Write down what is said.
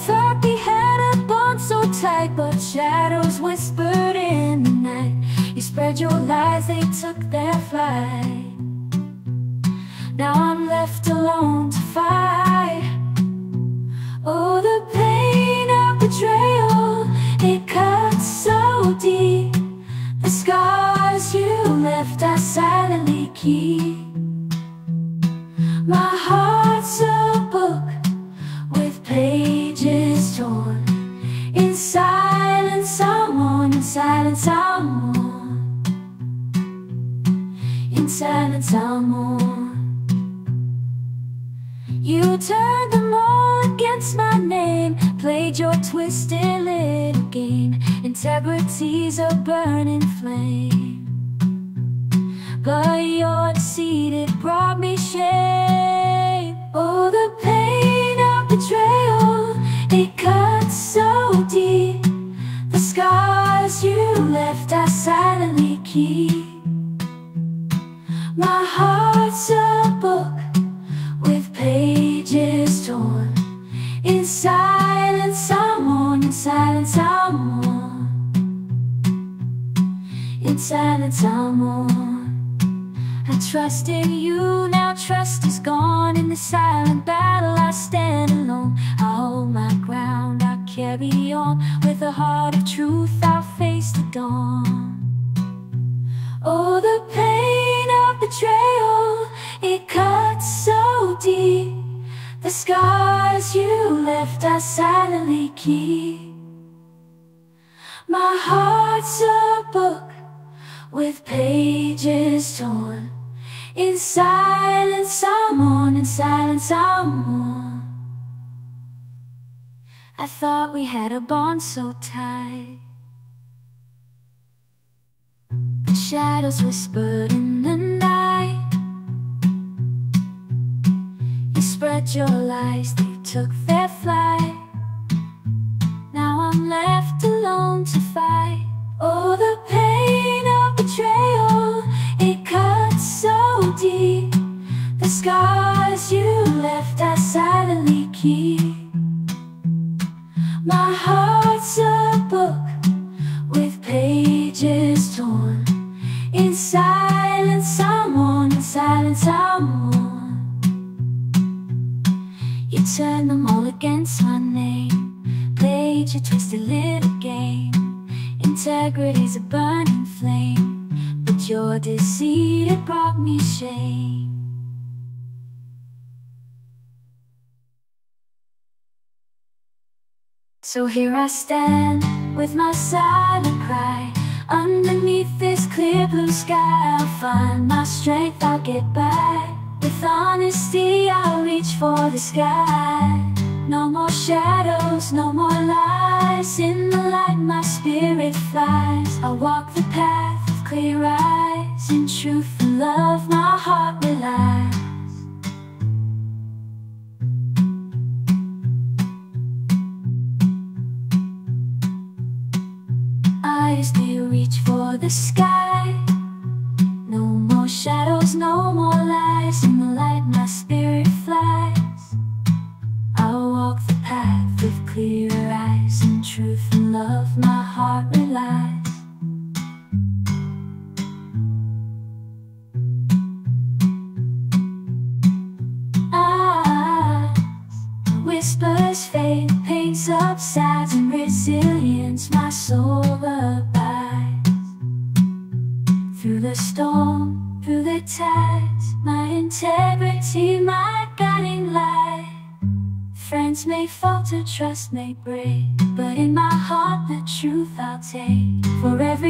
thought we had a bond so tight, but shadows whispered in the night. You spread your lies, they took their flight. Now I'm left alone to fight. Oh, the pain of betrayal, it cuts so deep. The scars you left I silently keep. My heart's a book with pages torn. In silence I'm on, in silence I'm on, in silence I'm on. You turned them all against my name, played your twisted little game. Integrity's a burning flame, but your deceit, it brought me shame. Oh, the pain of betrayal, it cuts so deep. The scars you left I silently keep. My heart's a book with pages torn. In silence I'm on, in silence I'm on, in silence I'm on. I trusted you, now trust is gone. In the silent battle I stand alone. I hold my ground, I carry on. With a heart of truth I'll face the dawn. Oh, the pain of betrayal, it cuts so deep. The scars you left I silently keep. My heart's a book with pages torn. In silence I'm on, in silence I'm on. I thought we had a bond so tight, but shadows whispered in the night. You spread your lies, they took their flight. Now I'm left alone to fight. Oh, the pain of betrayal, it cuts so deep. The scars you left I silently keep. My heart's a book with pages torn. In silence I'm on, in silence I'm on. You turned them all against my name, played your twisted little game. Integrity's a burning flame, but your deceit, it brought me shame. So here I stand with my silent cry. Underneath this clear blue sky I'll find my strength, I'll get by. With honesty I'll reach for the sky. No more shadows, no more lies. In the light my spirit flies. I'll walk the path with clear eyes. In truth and love my heart relies. Eyes, they reach for the sky. No more shadows, no more lies. In the light my spirit flies. I'll walk the path with clear eyes. In truth and love my heart relies. Whispers fade, pain subsides. In resilience my soul abides. Through the storm, through the tides, my integrity, my guiding light. Friends may falter, trust may break, but in my heart the truth I'll take. For every